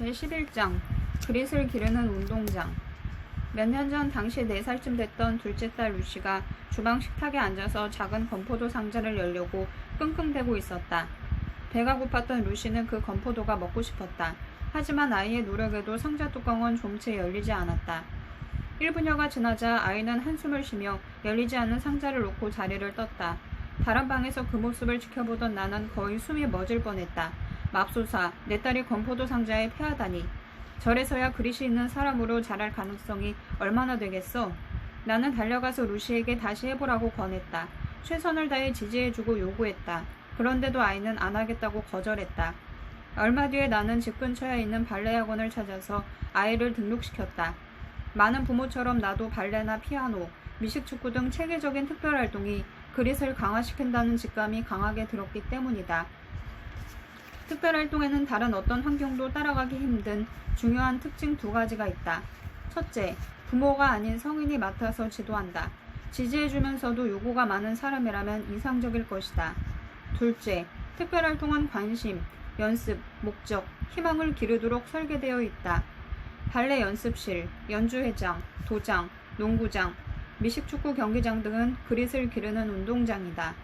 제11장 그릿을 기르는 운동장. 몇 년 전 당시 4살쯤 됐던 둘째 딸 루시가 주방 식탁에 앉아서 작은 건포도 상자를 열려고 끙끙대고 있었다. 배가 고팠던 루시는 그 건포도가 먹고 싶었다. 하지만 아이의 노력에도 상자 뚜껑은 좀채 열리지 않았다. 1분여가 지나자 아이는 한숨을 쉬며 열리지 않는 상자를 놓고 자리를 떴다. 다른 방에서 그 모습을 지켜보던 나는 거의 숨이 멎을 뻔했다. 맙소사, 내 딸이 건포도 상자에 패하다니. 저래서야 그릿이 있는 사람으로 자랄 가능성이 얼마나 되겠어? 나는 달려가서 루시에게 다시 해보라고 권했다. 최선을 다해 지지해주고 요구했다. 그런데도 아이는 안 하겠다고 거절했다. 얼마 뒤에 나는 집 근처에 있는 발레 학원을 찾아서 아이를 등록시켰다. 많은 부모처럼 나도 발레나 피아노, 미식축구 등 체계적인 특별활동이 그릿을 강화시킨다는 직감이 강하게 들었기 때문이다. 특별활동에는 다른 어떤 환경도 따라가기 힘든 중요한 특징 2가지가 있다. 첫째, 부모가 아닌 성인이 맡아서 지도한다. 지지해주면서도 요구가 많은 사람이라면 이상적일 것이다. 둘째, 특별활동은 관심, 연습, 목적, 희망을 기르도록 설계되어 있다. 발레 연습실, 연주회장, 도장, 농구장, 미식축구 경기장 등은 그릿을 기르는 운동장이다.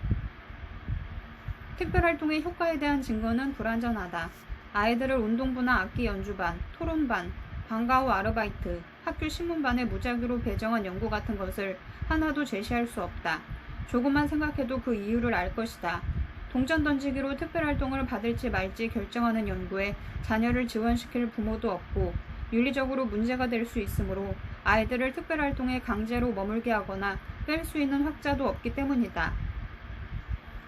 특별활동의 효과에 대한 증거는 불완전하다. 아이들을 운동부나 악기 연주반, 토론반, 방과 후 아르바이트, 학교 신문반에 무작위로 배정한 연구 같은 것을 하나도 제시할 수 없다. 조금만 생각해도 그 이유를 알 것이다. 동전 던지기로 특별활동을 받을지 말지 결정하는 연구에 자녀를 지원시킬 부모도 없고 윤리적으로 문제가 될 수 있으므로 아이들을 특별활동에 강제로 머물게 하거나 뺄 수 있는 학자도 없기 때문이다.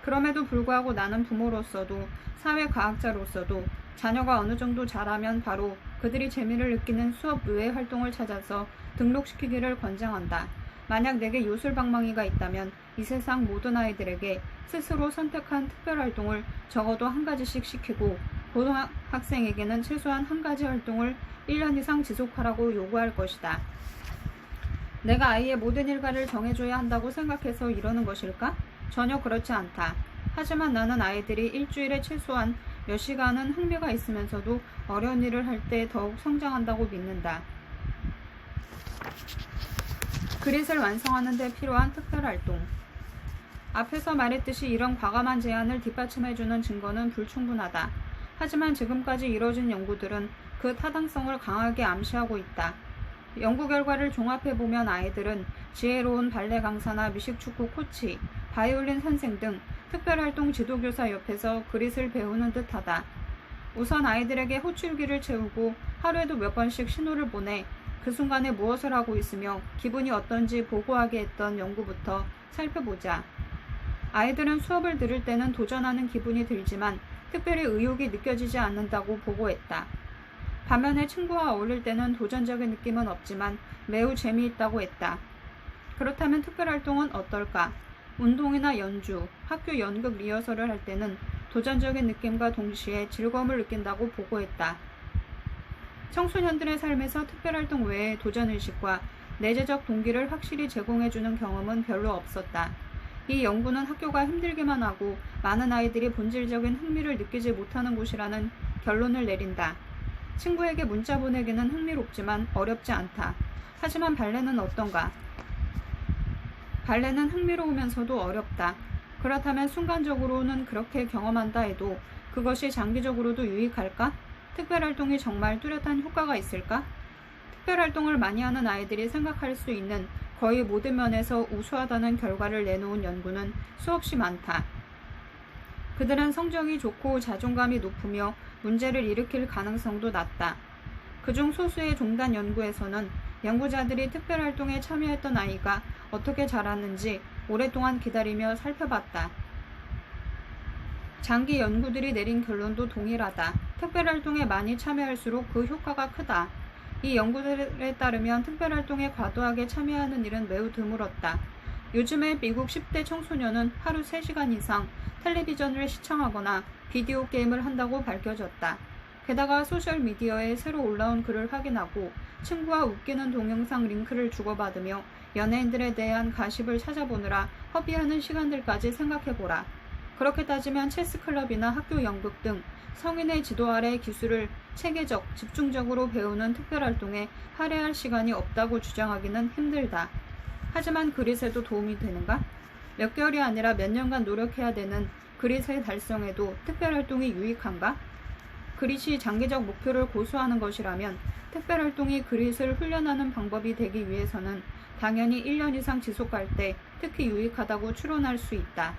그럼에도 불구하고 나는 부모로서도 사회과학자로서도 자녀가 어느 정도 자라면 바로 그들이 재미를 느끼는 수업 외의 활동을 찾아서 등록시키기를 권장한다. 만약 내게 요술방망이가 있다면 이 세상 모든 아이들에게 스스로 선택한 특별활동을 적어도 1가지씩 시키고 고등학생에게는 최소한 1가지 활동을 1년 이상 지속하라고 요구할 것이다. 내가 아이의 모든 일과를 정해줘야 한다고 생각해서 이러는 것일까? 전혀 그렇지 않다. 하지만 나는 아이들이 일주일에 최소한 몇 시간은 흥미가 있으면서도 어려운 일을 할 때 더욱 성장한다고 믿는다. 그릿을 완성하는 데 필요한 특별활동. 앞에서 말했듯이 이런 과감한 제안을 뒷받침해주는 증거는 불충분하다. 하지만 지금까지 이뤄진 연구들은 그 타당성을 강하게 암시하고 있다. 연구 결과를 종합해보면 아이들은 지혜로운 발레 강사나 미식축구 코치, 바이올린 선생 등 특별활동 지도교사 옆에서 그릿을 배우는 듯하다. 우선 아이들에게 호출기를 채우고 하루에도 몇 번씩 신호를 보내 그 순간에 무엇을 하고 있으며 기분이 어떤지 보고하게 했던 연구부터 살펴보자. 아이들은 수업을 들을 때는 도전하는 기분이 들지만 특별히 의욕이 느껴지지 않는다고 보고했다. 반면에 친구와 어울릴 때는 도전적인 느낌은 없지만 매우 재미있다고 했다. 그렇다면 특별활동은 어떨까? 운동이나 연주, 학교 연극 리허설을 할 때는 도전적인 느낌과 동시에 즐거움을 느낀다고 보고했다. 청소년들의 삶에서 특별활동 외에 도전의식과 내재적 동기를 확실히 제공해주는 경험은 별로 없었다. 이 연구는 학교가 힘들기만 하고 많은 아이들이 본질적인 흥미를 느끼지 못하는 곳이라는 결론을 내린다. 친구에게 문자 보내기는 흥미롭지만 어렵지 않다. 하지만 발레는 어떤가? 발레는 흥미로우면서도 어렵다. 그렇다면 순간적으로는 그렇게 경험한다 해도 그것이 장기적으로도 유익할까? 특별활동이 정말 뚜렷한 효과가 있을까? 특별활동을 많이 하는 아이들이 생각할 수 있는 거의 모든 면에서 우수하다는 결과를 내놓은 연구는 수없이 많다. 그들은 성적이 좋고 자존감이 높으며 문제를 일으킬 가능성도 낮다. 그중 소수의 종단 연구에서는 연구자들이 특별활동에 참여했던 아이가 어떻게 자랐는지 오랫동안 기다리며 살펴봤다. 장기 연구들이 내린 결론도 동일하다. 특별활동에 많이 참여할수록 그 효과가 크다. 이 연구들에 따르면 특별활동에 과도하게 참여하는 일은 매우 드물었다. 요즘의 미국 10대 청소년은 하루 3시간 이상 텔레비전을 시청하거나 비디오 게임을 한다고 밝혀졌다. 게다가 소셜미디어에 새로 올라온 글을 확인하고 친구와 웃기는 동영상 링크를 주고받으며 연예인들에 대한 가십을 찾아보느라 허비하는 시간들까지 생각해보라. 그렇게 따지면 체스클럽이나 학교 연극 등 성인의 지도 아래 기술을 체계적, 집중적으로 배우는 특별활동에 할애할 시간이 없다고 주장하기는 힘들다. 하지만 그릿에도 도움이 되는가? 몇 개월이 아니라 몇 년간 노력해야 되는 그릿의 달성에도 특별활동이 유익한가? 그릿이 장기적 목표를 고수하는 것이라면 특별활동이 그릿을 훈련하는 방법이 되기 위해서는 당연히 1년 이상 지속할 때 특히 유익하다고 추론할 수 있다.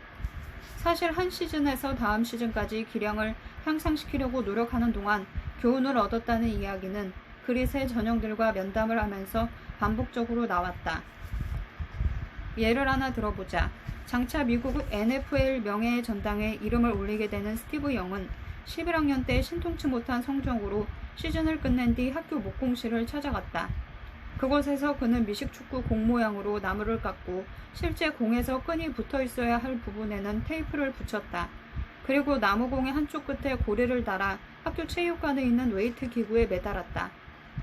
사실 한 시즌에서 다음 시즌까지 기량을 향상시키려고 노력하는 동안 교훈을 얻었다는 이야기는 그릿의 전형들과 면담을 하면서 반복적으로 나왔다. 예를 하나 들어보자. 장차 미국 NFL 명예의 전당에 이름을 올리게 되는 스티브 영은 11학년 때 신통치 못한 성적으로 시즌을 끝낸 뒤 학교 목공실을 찾아갔다. 그곳에서 그는 미식축구 공 모양으로 나무를 깎고 실제 공에서 끈이 붙어 있어야 할 부분에는 테이프를 붙였다. 그리고 나무공의 한쪽 끝에 고리를 달아 학교 체육관에 있는 웨이트 기구에 매달았다.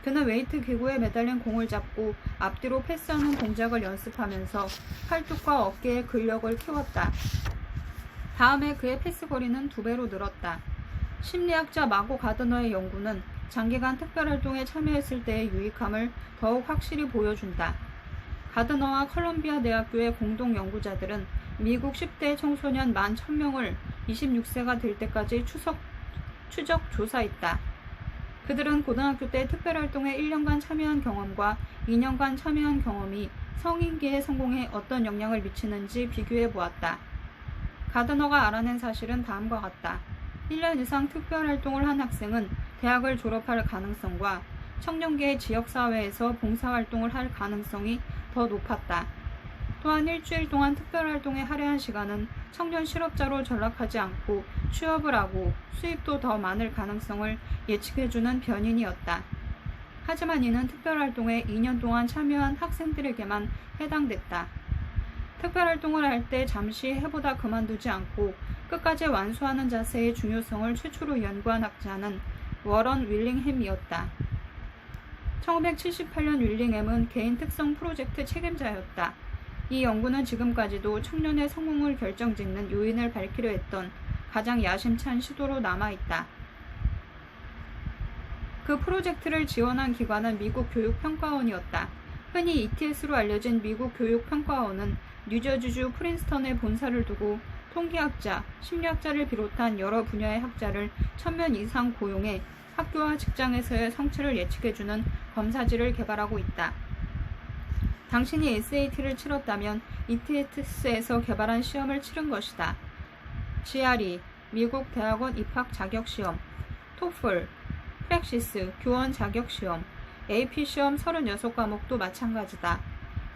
그는 웨이트 기구에 매달린 공을 잡고 앞뒤로 패스하는 동작을 연습하면서 팔뚝과 어깨의 근력을 키웠다. 다음에 그의 패스 거리는 2배로 늘었다. 심리학자 마고 가드너의 연구는 장기간 특별활동에 참여했을 때의 유익함을 더욱 확실히 보여준다. 가드너와 컬럼비아 대학교의 공동 연구자들은 미국 10대 청소년 11,000명을 26세가 될 때까지 추적 조사했다. 그들은 고등학교 때 특별활동에 1년간 참여한 경험과 2년간 참여한 경험이 성인기의 성공에 어떤 영향을 미치는지 비교해 보았다. 가드너가 알아낸 사실은 다음과 같다. 1년 이상 특별활동을 한 학생은 대학을 졸업할 가능성과 청년기의 지역사회에서 봉사활동을 할 가능성이 더 높았다. 또한 일주일 동안 특별활동에 할애한 시간은 청년 실업자로 전락하지 않고 취업을 하고 수입도 더 많을 가능성을 예측해주는 변인이었다. 하지만 이는 특별활동에 2년 동안 참여한 학생들에게만 해당됐다. 특별활동을 할 때 잠시 해보다 그만두지 않고 끝까지 완수하는 자세의 중요성을 최초로 연구한 학자는 워런 윌링햄이었다. 1978년 윌링햄은 개인 특성 프로젝트 책임자였다. 이 연구는 지금까지도 청년의 성공을 결정짓는 요인을 밝히려 했던 가장 야심찬 시도로 남아있다. 그 프로젝트를 지원한 기관은 미국 교육평가원이었다. 흔히 ETS로 알려진 미국 교육평가원은 뉴저지주 프린스턴에 본사를 두고 통계학자, 심리학자를 비롯한 여러 분야의 학자를 1000명 이상 고용해 학교와 직장에서의 성취를 예측해주는 검사지를 개발하고 있다. 당신이 SAT를 치렀다면 ETS에서 개발한 시험을 치른 것이다. GRE, 미국 대학원 입학 자격시험, 토플, 프랙시스, 교원 자격시험, AP 시험 36과목도 마찬가지다.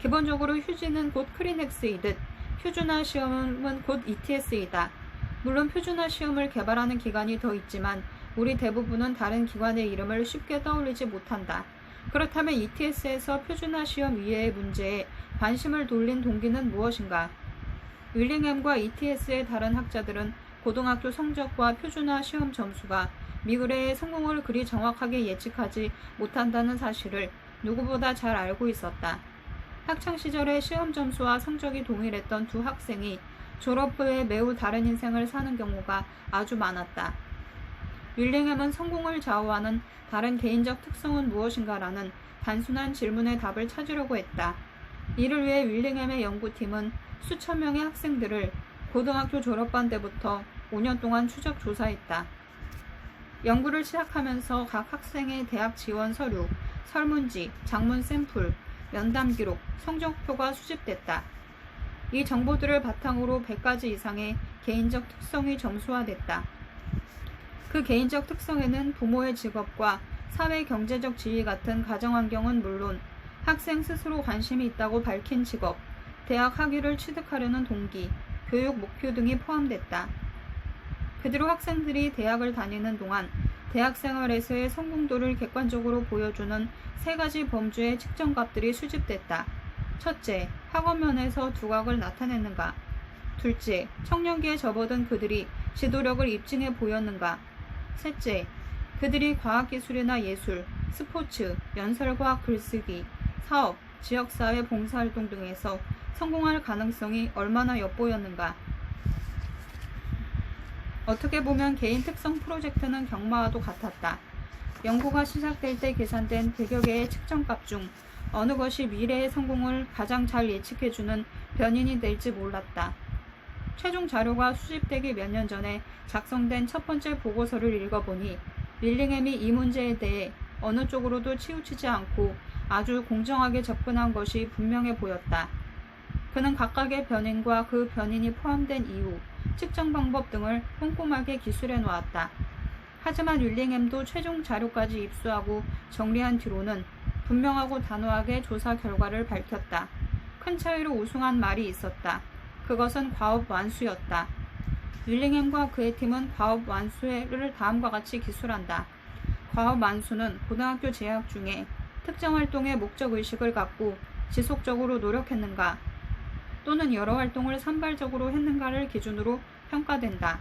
기본적으로 휴지는 곧 크리넥스이듯 표준화 시험은 곧 ETS이다. 물론 표준화 시험을 개발하는 기관이 더 있지만 우리 대부분은 다른 기관의 이름을 쉽게 떠올리지 못한다. 그렇다면 ETS에서 표준화 시험 이외의 문제에 관심을 돌린 동기는 무엇인가? 윌링햄과 ETS의 다른 학자들은 고등학교 성적과 표준화 시험 점수가 미래의 성공을 그리 정확하게 예측하지 못한다는 사실을 누구보다 잘 알고 있었다. 학창시절의 시험 점수와 성적이 동일했던 두 학생이 졸업 후에 매우 다른 인생을 사는 경우가 아주 많았다. 윌링햄은 성공을 좌우하는 다른 개인적 특성은 무엇인가라는 단순한 질문의 답을 찾으려고 했다. 이를 위해 윌링햄의 연구팀은 수천 명의 학생들을 고등학교 졸업반 때부터 5년 동안 추적 조사했다. 연구를 시작하면서 각 학생의 대학 지원 서류, 설문지, 작문 샘플, 면담 기록, 성적표가 수집됐다. 이 정보들을 바탕으로 100가지 이상의 개인적 특성이 점수화됐다. 그 개인적 특성에는 부모의 직업과 사회 경제적 지위 같은 가정환경은 물론 학생 스스로 관심이 있다고 밝힌 직업, 대학 학위를 취득하려는 동기, 교육 목표 등이 포함됐다. 그대로 학생들이 대학을 다니는 동안 대학 생활에서의 성공도를 객관적으로 보여주는 3가지 범주의 측정값들이 수집됐다. 첫째, 학업면에서 두각을 나타냈는가? 둘째, 청년기에 접어든 그들이 지도력을 입증해 보였는가? 셋째, 그들이 과학기술이나 예술, 스포츠, 연설과학 글쓰기, 사업, 지역사회 봉사활동 등에서 성공할 가능성이 얼마나 엿보였는가? 어떻게 보면 개인 특성 프로젝트는 경마와도 같았다. 연구가 시작될 때 계산된 100여 개의 측정값 중 어느 것이 미래의 성공을 가장 잘 예측해주는 변인이 될지 몰랐다. 최종 자료가 수집되기 몇 년 전에 작성된 첫 번째 보고서를 읽어보니 윌링햄이 이 문제에 대해 어느 쪽으로도 치우치지 않고 아주 공정하게 접근한 것이 분명해 보였다. 그는 각각의 변인과 그 변인이 포함된 이유, 측정 방법 등을 꼼꼼하게 기술해 놓았다. 하지만 윌링햄도 최종 자료까지 입수하고 정리한 뒤로는 분명하고 단호하게 조사 결과를 밝혔다. 큰 차이로 우승한 말이 있었다. 그것은 과업 완수였다. 윌링햄과 그의 팀은 과업 완수를 다음과 같이 기술한다. 과업 완수는 고등학교 재학 중에 특정 활동에 목적의식을 갖고 지속적으로 노력했는가 또는 여러 활동을 산발적으로 했는가를 기준으로 평가된다.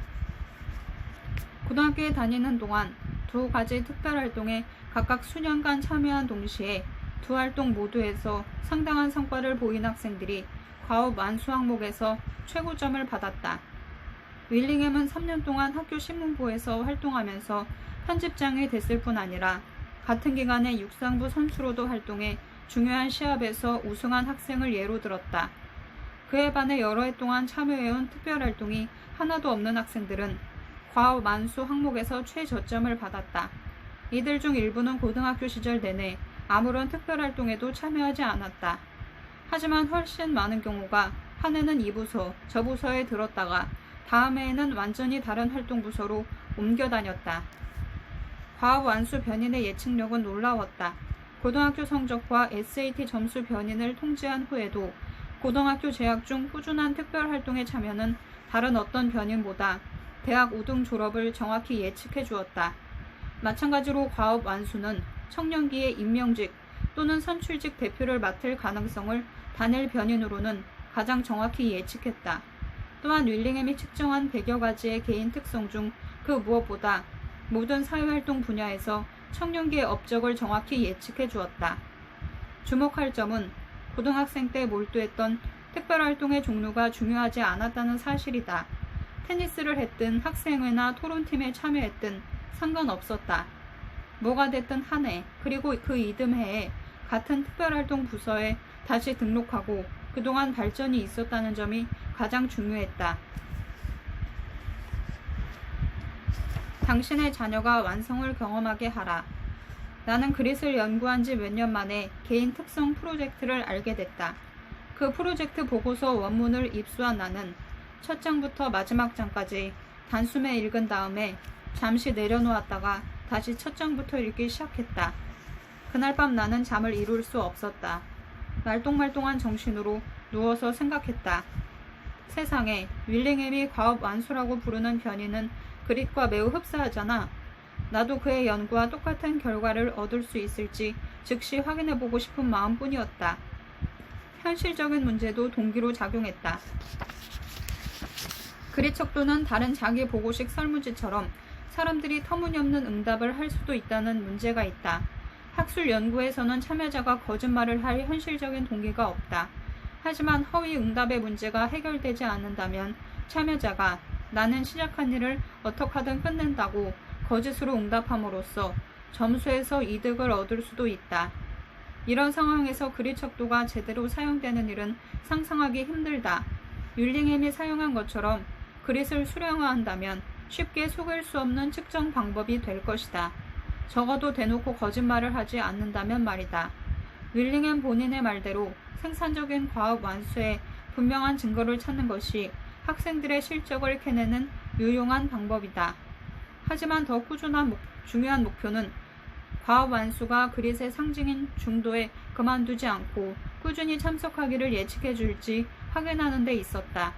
고등학교에 다니는 동안 두 가지 특별활동에 각각 수년간 참여한 동시에 두 활동 모두에서 상당한 성과를 보인 학생들이 과업 완수 항목에서 최고점을 받았다. 윌링햄은 3년 동안 학교 신문부에서 활동하면서 편집장이 됐을 뿐 아니라 같은 기간에 육상부 선수로도 활동해 중요한 시합에서 우승한 학생을 예로 들었다. 그에 반해 여러 해 동안 참여해온 특별활동이 하나도 없는 학생들은 과업 완수 항목에서 최저점을 받았다. 이들 중 일부는 고등학교 시절 내내 아무런 특별활동에도 참여하지 않았다. 하지만 훨씬 많은 경우가 한 해는 이 부서, 저 부서에 들었다가 다음 해에는 완전히 다른 활동 부서로 옮겨 다녔다. 과업 완수 변인의 예측력은 놀라웠다. 고등학교 성적과 SAT 점수 변인을 통지한 후에도 고등학교 재학 중 꾸준한 특별활동에 참여는 다른 어떤 변인보다 대학 5등 졸업을 정확히 예측해 주었다. 마찬가지로 과업 완수는 청년기의 임명직 또는 선출직 대표를 맡을 가능성을 단일 변인으로는 가장 정확히 예측했다. 또한 윌링햄이 측정한 100여 가지의 개인 특성 중 그 무엇보다 모든 사회활동 분야에서 청년기의 업적을 정확히 예측해 주었다. 주목할 점은 고등학생 때 몰두했던 특별활동의 종류가 중요하지 않았다는 사실이다. 테니스를 했든 학생회나 토론팀에 참여했든 상관없었다. 뭐가 됐든 한 해, 그리고 그 이듬해에 같은 특별활동 부서에 다시 등록하고 그동안 발전이 있었다는 점이 가장 중요했다. 당신의 자녀가 완성을 경험하게 하라. 나는 그릿을 연구한 지 몇 년 만에 개인 특성 프로젝트를 알게 됐다. 그 프로젝트 보고서 원문을 입수한 나는 첫 장부터 마지막 장까지 단숨에 읽은 다음에 잠시 내려놓았다가 다시 첫 장부터 읽기 시작했다. 그날 밤 나는 잠을 이룰 수 없었다. 말똥말똥한 정신으로 누워서 생각했다. 세상에, 윌링햄이 과업 완수라고 부르는 변이는 그릿과 매우 흡사하잖아. 나도 그의 연구와 똑같은 결과를 얻을 수 있을지 즉시 확인해보고 싶은 마음뿐이었다. 현실적인 문제도 동기로 작용했다. 그릿 척도는 다른 자기 보고식 설문지처럼 사람들이 터무니없는 응답을 할 수도 있다는 문제가 있다. 학술 연구에서는 참여자가 거짓말을 할 현실적인 동기가 없다. 하지만 허위 응답의 문제가 해결되지 않는다면 참여자가 나는 시작한 일을 어떻게 하든 끝낸다고 거짓으로 응답함으로써 점수에서 이득을 얻을 수도 있다. 이런 상황에서 그릿 척도가 제대로 사용되는 일은 상상하기 힘들다. 윌링햄이 사용한 것처럼 그릿을 수량화한다면 쉽게 속일 수 없는 측정 방법이 될 것이다. 적어도 대놓고 거짓말을 하지 않는다면 말이다. 윌링햄 본인의 말대로 생산적인 과업 완수에 분명한 증거를 찾는 것이 학생들의 실적을 캐내는 유용한 방법이다. 하지만 더 꾸준한 중요한 목표는 과업 완수가 그릿의 상징인 중도에 그만두지 않고 꾸준히 참석하기를 예측해 줄지 확인하는 데 있었다.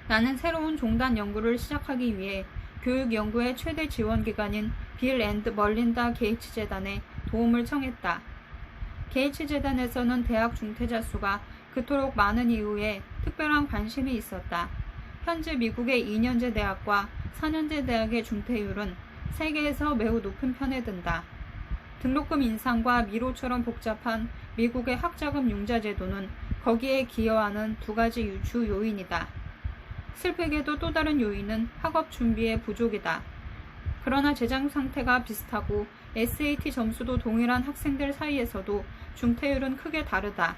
나는 새로운 종단 연구를 시작하기 위해 교육 연구의 최대 지원기관인 빌 앤드 멀린다 게이츠 재단에 도움을 청했다. 게이츠 재단에서는 대학 중퇴자 수가 그토록 많은 이유에 특별한 관심이 있었다. 현재 미국의 2년제 대학과 4년제 대학의 중퇴율은 세계에서 매우 높은 편에 든다. 등록금 인상과 미로처럼 복잡한 미국의 학자금 융자 제도는 거기에 기여하는 두 가지 주 요인이다. 슬프게도 또 다른 요인은 학업 준비의 부족이다. 그러나 재정 상태가 비슷하고 SAT 점수도 동일한 학생들 사이에서도 중퇴율은 크게 다르다.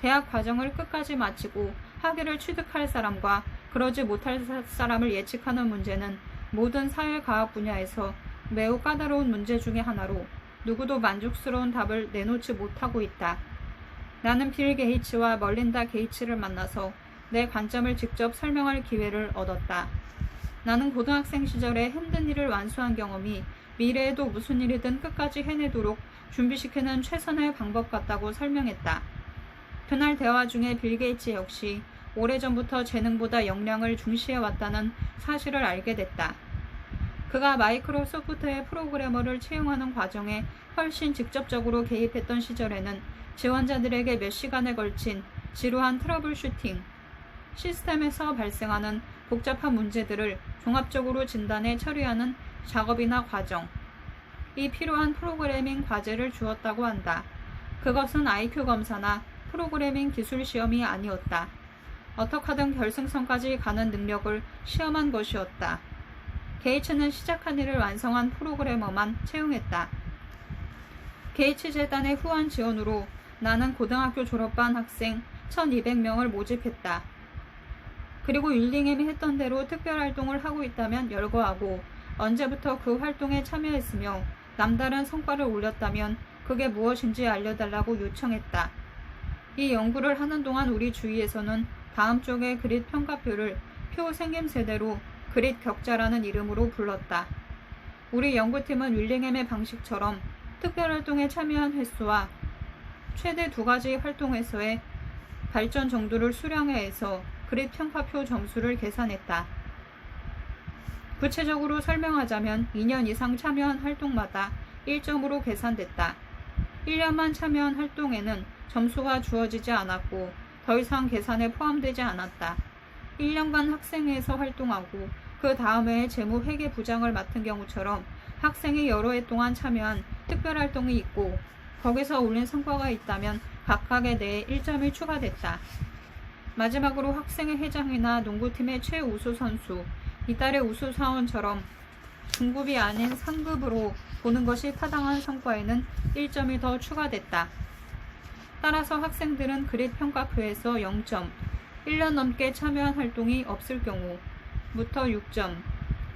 대학 과정을 끝까지 마치고 학위를 취득할 사람과 그러지 못할 사람을 예측하는 문제는 모든 사회과학 분야에서 매우 까다로운 문제 중의 하나로 누구도 만족스러운 답을 내놓지 못하고 있다. 나는 빌 게이츠와 멀린다 게이츠를 만나서 내 관점을 직접 설명할 기회를 얻었다. 나는 고등학생 시절에 힘든 일을 완수한 경험이 미래에도 무슨 일이든 끝까지 해내도록 준비시키는 최선의 방법 같다고 설명했다. 그날 대화 중에 빌 게이츠 역시 오래전부터 재능보다 역량을 중시해왔다는 사실을 알게 됐다. 그가 마이크로소프트의 프로그래머를 채용하는 과정에 훨씬 직접적으로 개입했던 시절에는 지원자들에게 몇 시간에 걸친 지루한 트러블 슈팅, 시스템에서 발생하는 복잡한 문제들을 종합적으로 진단해 처리하는 작업이나 과정, 이 필요한 프로그래밍 과제를 주었다고 한다. 그것은 IQ 검사나 프로그래밍 기술 시험이 아니었다. 어떻게 하든 결승선까지 가는 능력을 시험한 것이었다. 게이츠는 시작한 일을 완성한 프로그래머만 채용했다. 게이츠 재단의 후원 지원으로 나는 고등학교 졸업반 학생 1200명을 모집했다. 그리고 윌링햄이 했던 대로 특별활동을 하고 있다면 열거하고 언제부터 그 활동에 참여했으며 남다른 성과를 올렸다면 그게 무엇인지 알려달라고 요청했다. 이 연구를 하는 동안 우리 주위에서는 다음 쪽의 그릿 평가표를 표 생김새대로 그릿 격자라는 이름으로 불렀다. 우리 연구팀은 윌링햄의 방식처럼 특별활동에 참여한 횟수와 최대 2가지 활동에서의 발전 정도를 수량해서 그릿 평가표 점수를 계산했다. 구체적으로 설명하자면 2년 이상 참여한 활동마다 1점으로 계산됐다. 1년만 참여한 활동에는 점수가 주어지지 않았고 더 이상 계산에 포함되지 않았다. 1년간 학생회에서 활동하고 그 다음 해에 재무회계 부장을 맡은 경우처럼 학생이 여러 해 동안 참여한 특별활동이 있고 거기서 올린 성과가 있다면 각각에 대해 1점이 추가됐다. 마지막으로 학생회 회장이나 농구팀의 최우수 선수, 이달의 우수 사원처럼 중급이 아닌 상급으로 보는 것이 타당한 성과에는 1점이 더 추가됐다. 따라서 학생들은 그릿 평가표에서 0점, 1년 넘게 참여한 활동이 없을 경우부터 6점,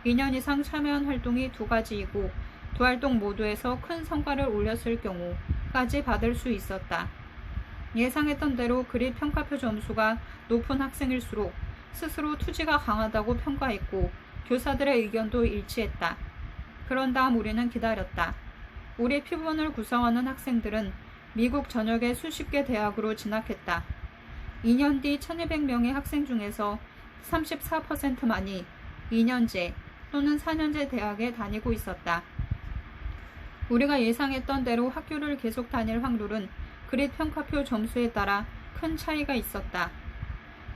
2년 이상 참여한 활동이 2가지이고 두 활동 모두에서 큰 성과를 올렸을 경우까지 받을 수 있었다. 예상했던 대로 그릿 평가표 점수가 높은 학생일수록 스스로 투지가 강하다고 평가했고 교사들의 의견도 일치했다. 그런 다음 우리는 기다렸다. 우리 피부원을 구성하는 학생들은 미국 전역의 수십 개 대학으로 진학했다. 2년 뒤 1200명의 학생 중에서 34%만이 2년제 또는 4년제 대학에 다니고 있었다. 우리가 예상했던 대로 학교를 계속 다닐 확률은 그릿 평가표 점수에 따라 큰 차이가 있었다.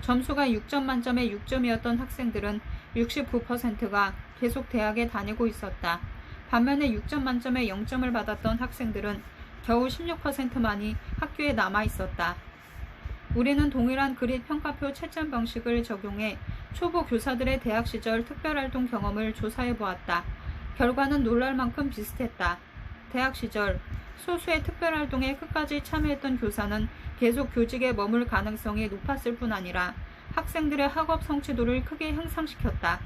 점수가 6점 만점에 6점이었던 학생들은 69%가 계속 대학에 다니고 있었다. 반면에 6점 만점에 0점을 받았던 학생들은 겨우 16%만이 학교에 남아 있었다. 우리는 동일한 그릿 평가표 채점 방식을 적용해 초보 교사들의 대학 시절 특별활동 경험을 조사해 보았다. 결과는 놀랄 만큼 비슷했다. 대학 시절 소수의 특별활동에 끝까지 참여했던 교사는 계속 교직에 머물 가능성이 높았을 뿐 아니라 학생들의 학업 성취도를 크게 향상시켰다.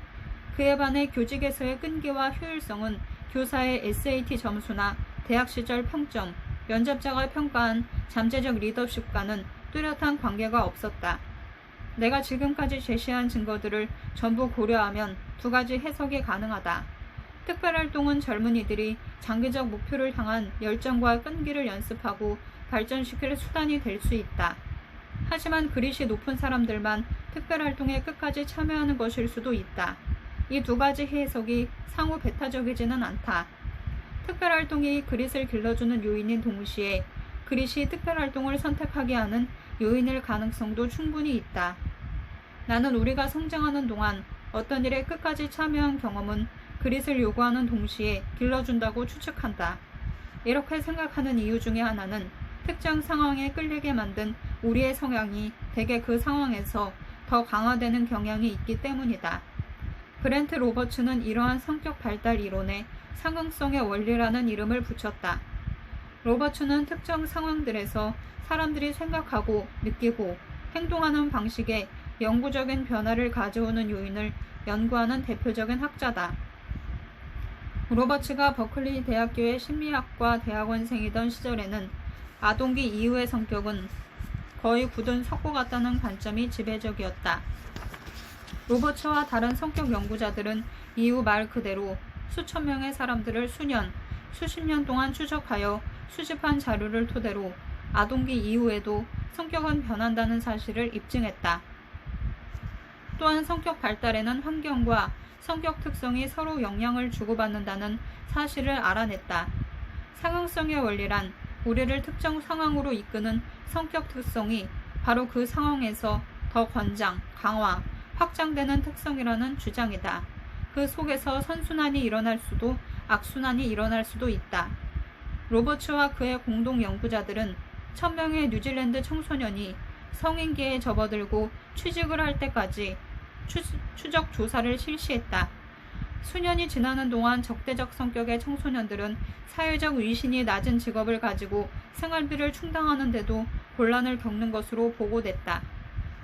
그에 반해 교직에서의 끈기와 효율성은 교사의 SAT 점수나 대학 시절 평점, 면접자가 평가한 잠재적 리더십과는 뚜렷한 관계가 없었다. 내가 지금까지 제시한 증거들을 전부 고려하면 2가지 해석이 가능하다. 특별활동은 젊은이들이 장기적 목표를 향한 열정과 끈기를 연습하고 발전시킬 수단이 될 수 있다. 하지만 그릿이 높은 사람들만 특별활동에 끝까지 참여하는 것일 수도 있다. 이 2가지 해석이 상호 배타적이지는 않다. 특별활동이 그릿을 길러주는 요인인 동시에 그릿이 특별활동을 선택하게 하는 요인일 가능성도 충분히 있다. 나는 우리가 성장하는 동안 어떤 일에 끝까지 참여한 경험은 그릿을 요구하는 동시에 길러준다고 추측한다. 이렇게 생각하는 이유 중에 하나는 특정 상황에 끌리게 만든 우리의 성향이 대개 그 상황에서 더 강화되는 경향이 있기 때문이다. 브렌트 로버츠는 이러한 성격 발달 이론에 상응성의 원리라는 이름을 붙였다. 로버츠는 특정 상황들에서 사람들이 생각하고 느끼고 행동하는 방식에 영구적인 변화를 가져오는 요인을 연구하는 대표적인 학자다. 로버츠가 버클리 대학교의 심리학과 대학원생이던 시절에는 아동기 이후의 성격은 거의 굳은 석고 같다는 관점이 지배적이었다. 로버츠와 다른 성격 연구자들은 이후 말 그대로 수천 명의 사람들을 수년, 수십 년 동안 추적하여 수집한 자료를 토대로 아동기 이후에도 성격은 변한다는 사실을 입증했다. 또한 성격 발달에는 환경과 성격 특성이 서로 영향을 주고받는다는 사실을 알아냈다. 상응성의 원리란 우리를 특정 상황으로 이끄는 성격 특성이 바로 그 상황에서 더 권장, 강화, 확장되는 특성이라는 주장이다. 그 속에서 선순환이 일어날 수도 악순환이 일어날 수도 있다. 로버츠와 그의 공동 연구자들은 1000명의 뉴질랜드 청소년이 성인기에 접어들고 취직을 할 때까지 추적 조사를 실시했다. 수년이 지나는 동안 적대적 성격의 청소년들은 사회적 위신이 낮은 직업을 가지고 생활비를 충당하는데도 곤란을 겪는 것으로 보고됐다.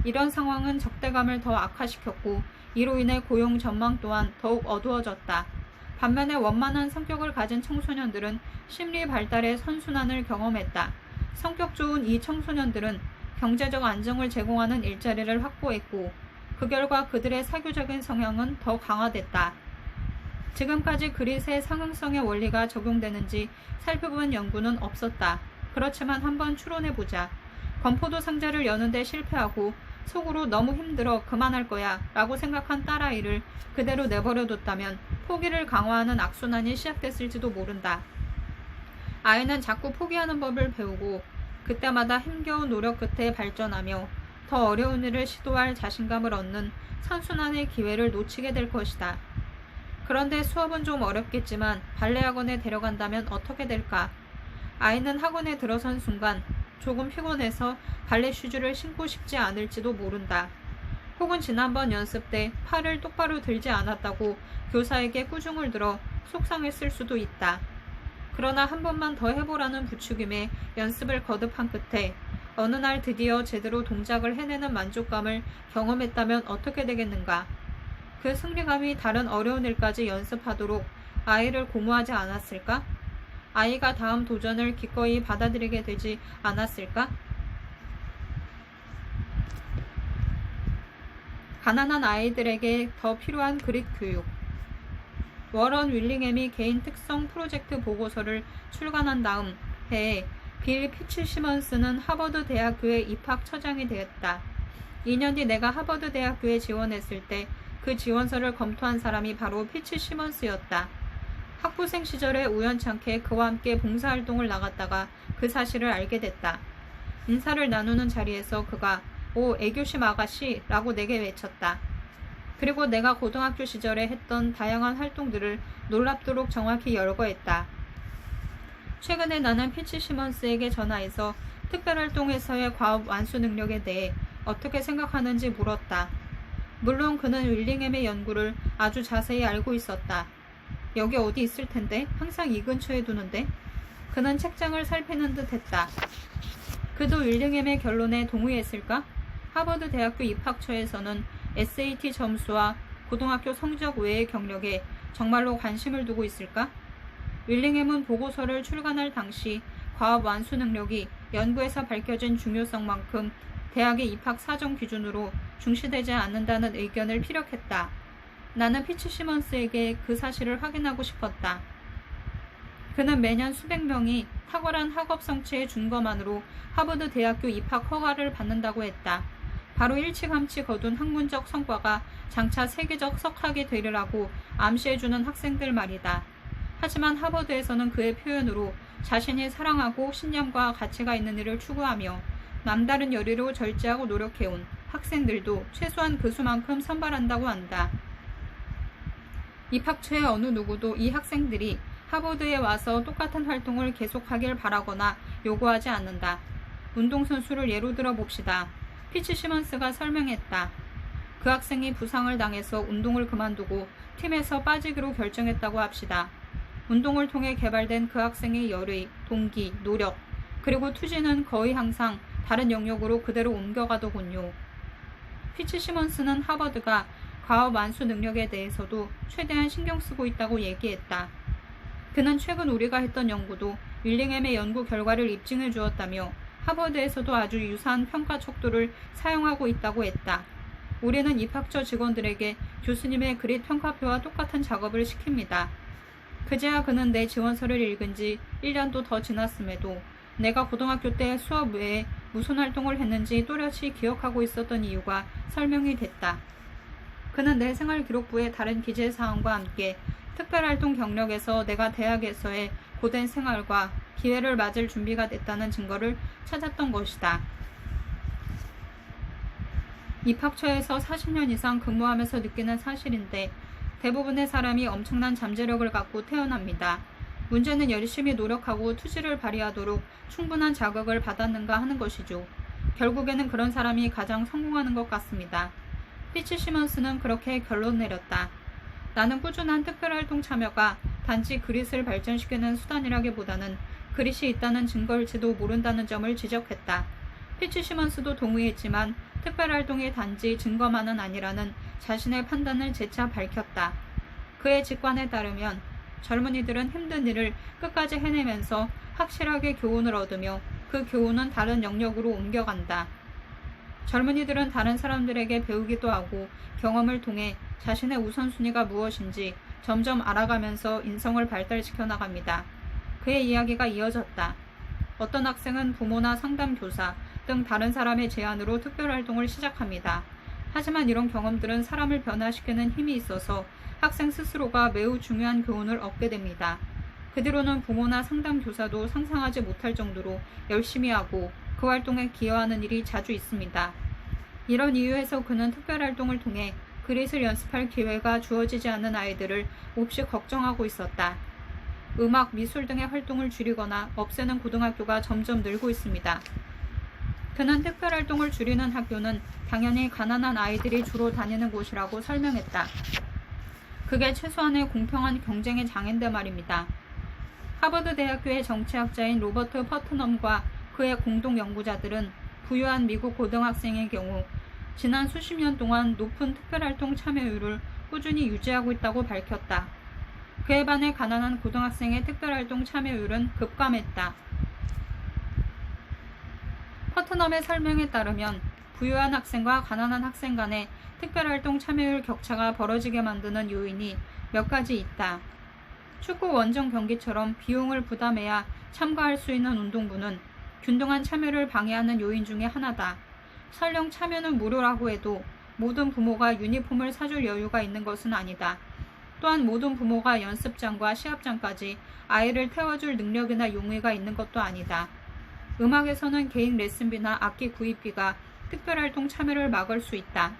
이런 상황은 적대감을 더 악화시켰고 이로 인해 고용 전망 또한 더욱 어두워졌다. 반면에 원만한 성격을 가진 청소년들은 심리 발달의 선순환을 경험했다. 성격 좋은 이 청소년들은 경제적 안정을 제공하는 일자리를 확보했고 그 결과 그들의 사교적인 성향은 더 강화됐다. 지금까지 그릿의 상응성의 원리가 적용되는지 살펴본 연구는 없었다. 그렇지만 한번 추론해보자. 건포도 상자를 여는데 실패하고 속으로 너무 힘들어 그만할 거야 라고 생각한 딸아이를 그대로 내버려뒀다면 포기를 강화하는 악순환이 시작됐을지도 모른다. 아이는 자꾸 포기하는 법을 배우고 그때마다 힘겨운 노력 끝에 발전하며 더 어려운 일을 시도할 자신감을 얻는 선순환의 기회를 놓치게 될 것이다. 그런데 수업은 좀 어렵겠지만 발레 학원에 데려간다면 어떻게 될까? 아이는 학원에 들어선 순간 조금 피곤해서 발레 슈즈를 신고 싶지 않을지도 모른다. 혹은 지난번 연습 때 팔을 똑바로 들지 않았다고 교사에게 꾸중을 들어 속상했을 수도 있다. 그러나 한 번만 더 해보라는 부추김에 연습을 거듭한 끝에 어느 날 드디어 제대로 동작을 해내는 만족감을 경험했다면 어떻게 되겠는가? 그 승리감이 다른 어려운 일까지 연습하도록 아이를 고무하지 않았을까? 아이가 다음 도전을 기꺼이 받아들이게 되지 않았을까? 가난한 아이들에게 더 필요한 그릿 교육. 워런 윌링햄이 개인 특성 프로젝트 보고서를 출간한 다음 해에 빌 피츠시먼스는 하버드 대학교에 입학 처장이 되었다. 2년 뒤 내가 하버드 대학교에 지원했을 때 그 지원서를 검토한 사람이 바로 피츠시먼스였다. 학부생 시절에 우연찮게 그와 함께 봉사활동을 나갔다가 그 사실을 알게 됐다. 인사를 나누는 자리에서 그가 "오, 애교심 아가씨" 라고 내게 외쳤다. 그리고 내가 고등학교 시절에 했던 다양한 활동들을 놀랍도록 정확히 열거했다. 최근에 나는 피츠시먼스에게 전화해서 특별활동에서의 과업 완수 능력에 대해 어떻게 생각하는지 물었다. 물론 그는 윌링햄의 연구를 아주 자세히 알고 있었다. 여기 어디 있을 텐데 항상 이 근처에 두는데. 그는 책장을 살피는 듯 했다. 그도 윌링햄의 결론에 동의했을까? 하버드 대학교 입학처에서는 SAT 점수와 고등학교 성적 외의 경력에 정말로 관심을 두고 있을까? 윌링햄은 보고서를 출간할 당시 과업 완수 능력이 연구에서 밝혀진 중요성만큼 대학의 입학 사정 기준으로 중시되지 않는다는 의견을 피력했다. 나는 피츠시먼스에게 그 사실을 확인하고 싶었다. 그는 매년 수백 명이 탁월한 학업 성취의 준거만으로 하버드 대학교 입학 허가를 받는다고 했다. 바로 일찌감치 거둔 학문적 성과가 장차 세계적 석학이 되리라고 암시해주는 학생들 말이다. 하지만 하버드에서는 그의 표현으로 자신이 사랑하고 신념과 가치가 있는 일을 추구하며 남다른 열의로 절제하고 노력해온 학생들도 최소한 그 수만큼 선발한다고 한다. 입학처의 어느 누구도 이 학생들이 하버드에 와서 똑같은 활동을 계속하길 바라거나 요구하지 않는다. 운동선수를 예로 들어 봅시다. 피츠시먼스가 설명했다. 그 학생이 부상을 당해서 운동을 그만두고 팀에서 빠지기로 결정했다고 합시다. 운동을 통해 개발된 그 학생의 열의, 동기, 노력, 그리고 투지는 거의 항상 다른 영역으로 그대로 옮겨가더군요. 피츠시먼스는 하버드가 과업 완수 능력에 대해서도 최대한 신경 쓰고 있다고 얘기했다. 그는 최근 우리가 했던 연구도 윌링햄의 연구 결과를 입증해 주었다며 하버드에서도 아주 유사한 평가 척도를 사용하고 있다고 했다. 우리는 입학처 직원들에게 교수님의 그릿 평가표와 똑같은 작업을 시킵니다. 그제야 그는 내 지원서를 읽은 지 1년도 더 지났음에도 내가 고등학교 때 수업 외에 무슨 활동을 했는지 또렷이 기억하고 있었던 이유가 설명이 됐다. 그는 내 생활기록부에 다른 기재사항과 함께 특별활동 경력에서 내가 대학에서의 고된 생활과 기회를 맞을 준비가 됐다는 증거를 찾았던 것이다. 입학처에서 40년 이상 근무하면서 느끼는 사실인데 대부분의 사람이 엄청난 잠재력을 갖고 태어납니다. 문제는 열심히 노력하고 투지를 발휘하도록 충분한 자극을 받았는가 하는 것이죠. 결국에는 그런 사람이 가장 성공하는 것 같습니다. 피츠시먼스는 그렇게 결론 내렸다. 나는 꾸준한 특별활동 참여가 단지 그릿을 발전시키는 수단이라기보다는 그릿이 있다는 증거일지도 모른다는 점을 지적했다. 피츠시먼스도 동의했지만 특별활동이 단지 증거만은 아니라는 자신의 판단을 재차 밝혔다. 그의 직관에 따르면 젊은이들은 힘든 일을 끝까지 해내면서 확실하게 교훈을 얻으며 그 교훈은 다른 영역으로 옮겨간다. 젊은이들은 다른 사람들에게 배우기도 하고 경험을 통해 자신의 우선순위가 무엇인지 점점 알아가면서 인성을 발달시켜 나갑니다. 그의 이야기가 이어졌다. 어떤 학생은 부모나 상담교사 등 다른 사람의 제안으로 특별활동을 시작합니다. 하지만 이런 경험들은 사람을 변화시키는 힘이 있어서 학생 스스로가 매우 중요한 교훈을 얻게 됩니다. 그 뒤로는 부모나 상담교사도 상상하지 못할 정도로 열심히 하고 그 활동에 기여하는 일이 자주 있습니다. 이런 이유에서 그는 특별활동을 통해 그릿을 연습할 기회가 주어지지 않는 아이들을 몹시 걱정하고 있었다. 음악, 미술 등의 활동을 줄이거나 없애는 고등학교가 점점 늘고 있습니다. 그는 특별활동을 줄이는 학교는 당연히 가난한 아이들이 주로 다니는 곳이라고 설명했다. 그게 최소한의 공평한 경쟁의 장인데 말입니다. 하버드 대학교의 정치학자인 로버트 퍼트넘과 그의 공동 연구자들은 부유한 미국 고등학생의 경우 지난 수십 년 동안 높은 특별활동 참여율을 꾸준히 유지하고 있다고 밝혔다. 그에 반해 가난한 고등학생의 특별활동 참여율은 급감했다. 퍼트넘의 설명에 따르면 부유한 학생과 가난한 학생 간의 특별활동 참여율 격차가 벌어지게 만드는 요인이 몇 가지 있다. 축구 원정 경기처럼 비용을 부담해야 참가할 수 있는 운동부는 균등한 참여를 방해하는 요인 중에 하나다. 설령 참여는 무료라고 해도 모든 부모가 유니폼을 사줄 여유가 있는 것은 아니다. 또한 모든 부모가 연습장과 시합장까지 아이를 태워줄 능력이나 용의가 있는 것도 아니다. 음악에서는 개인 레슨비나 악기 구입비가 특별활동 참여를 막을 수 있다.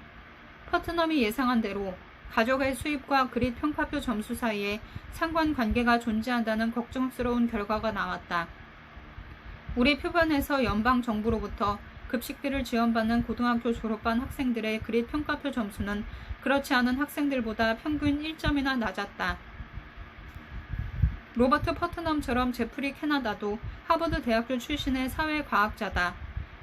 퍼트넘이 예상한 대로 가족의 수입과 그릿 평가표 점수 사이에 상관관계가 존재한다는 걱정스러운 결과가 나왔다. 우리 표본에서 연방정부로부터 급식비를 지원받는 고등학교 졸업반 학생들의 그릿 평가표 점수는 그렇지 않은 학생들보다 평균 1점이나 낮았다. 로버트 퍼트넘처럼 제프리 캐나다도 하버드 대학교 출신의 사회과학자다.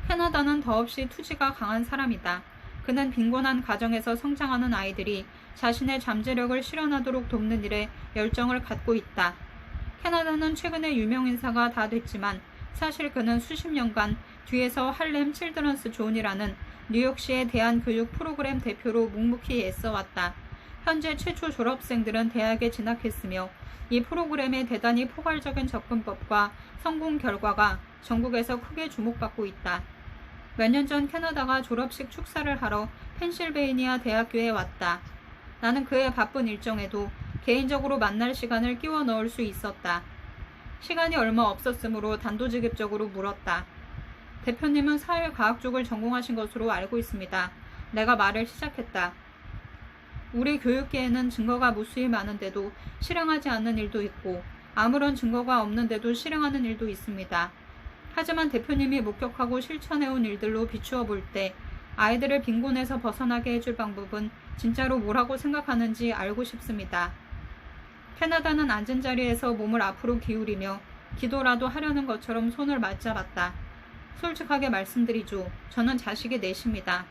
캐나다는 더없이 투지가 강한 사람이다. 그는 빈곤한 가정에서 성장하는 아이들이 자신의 잠재력을 실현하도록 돕는 일에 열정을 갖고 있다. 캐나다는 최근에 유명인사가 다 됐지만 사실 그는 수십 년간 뒤에서 할렘 칠드런스 존이라는 뉴욕시의 대안교육 프로그램 대표로 묵묵히 애써왔다. 현재 최초 졸업생들은 대학에 진학했으며 이 프로그램의 대단히 포괄적인 접근법과 성공 결과가 전국에서 크게 주목받고 있다. 몇 년 전 캐나다가 졸업식 축사를 하러 펜실베이니아 대학교에 왔다. 나는 그의 바쁜 일정에도 개인적으로 만날 시간을 끼워 넣을 수 있었다. 시간이 얼마 없었으므로 단도직입적으로 물었다. 대표님은 사회과학 쪽을 전공하신 것으로 알고 있습니다. 내가 말을 시작했다. 우리 교육계에는 증거가 무수히 많은데도 실행하지 않는 일도 있고 아무런 증거가 없는데도 실행하는 일도 있습니다. 하지만 대표님이 목격하고 실천해온 일들로 비추어 볼 때 아이들을 빈곤에서 벗어나게 해줄 방법은 진짜로 뭐라고 생각하는지 알고 싶습니다. 캐나다는 앉은 자리에서 몸을 앞으로 기울이며 기도라도 하려는 것처럼 손을 맞잡았다. 솔직하게 말씀드리죠. 저는 자식이 넷입니다.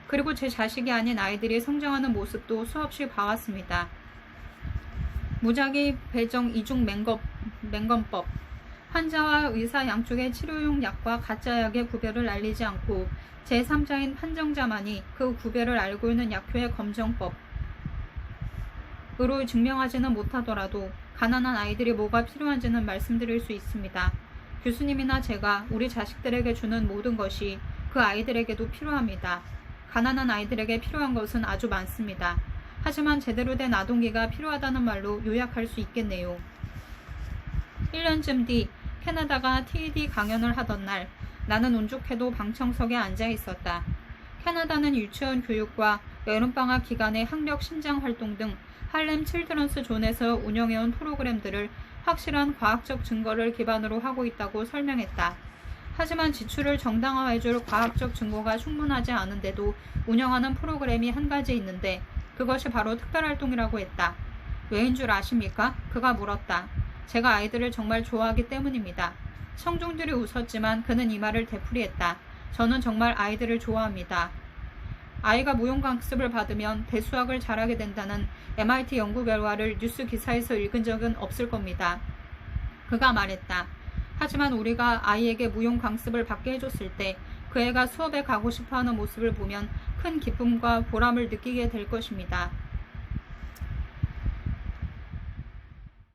그리고 제 자식이 아닌 아이들이 성장하는 모습도 수없이 봐왔습니다. 무작위 배정 이중 맹검법, 환자와 의사 양쪽의 치료용 약과 가짜 약의 구별을 알리지 않고 제3자인 판정자만이 그 구별을 알고 있는 약효의 검정법으로 증명하지는 못하더라도 가난한 아이들이 뭐가 필요한지는 말씀드릴 수 있습니다. 교수님이나 제가 우리 자식들에게 주는 모든 것이 그 아이들에게도 필요합니다. 가난한 아이들에게 필요한 것은 아주 많습니다. 하지만 제대로 된 아동기가 필요하다는 말로 요약할 수 있겠네요. 1년쯤 뒤 캐나다가 TED 강연을 하던 날 나는 운 좋게도 방청석에 앉아 있었다. 캐나다는 유치원 교육과 여름방학 기간의 학력 신장 활동 등 할렘 칠드런스 존에서 운영해온 프로그램들을 확실한 과학적 증거를 기반으로 하고 있다고 설명했다. 하지만 지출을 정당화해줄 과학적 증거가 충분하지 않은데도 운영하는 프로그램이 한 가지 있는데 그것이 바로 특별활동이라고 했다. 왜인 줄 아십니까? 그가 물었다. 제가 아이들을 정말 좋아하기 때문입니다. 청중들이 웃었지만 그는 이 말을 되풀이했다. 저는 정말 아이들을 좋아합니다. 아이가 무용강습을 받으면 대수학을 잘하게 된다는 MIT 연구 결과를 뉴스 기사에서 읽은 적은 없을 겁니다. 그가 말했다. 하지만 우리가 아이에게 무용강습을 받게 해줬을 때 그 애가 수업에 가고 싶어하는 모습을 보면 큰 기쁨과 보람을 느끼게 될 것입니다.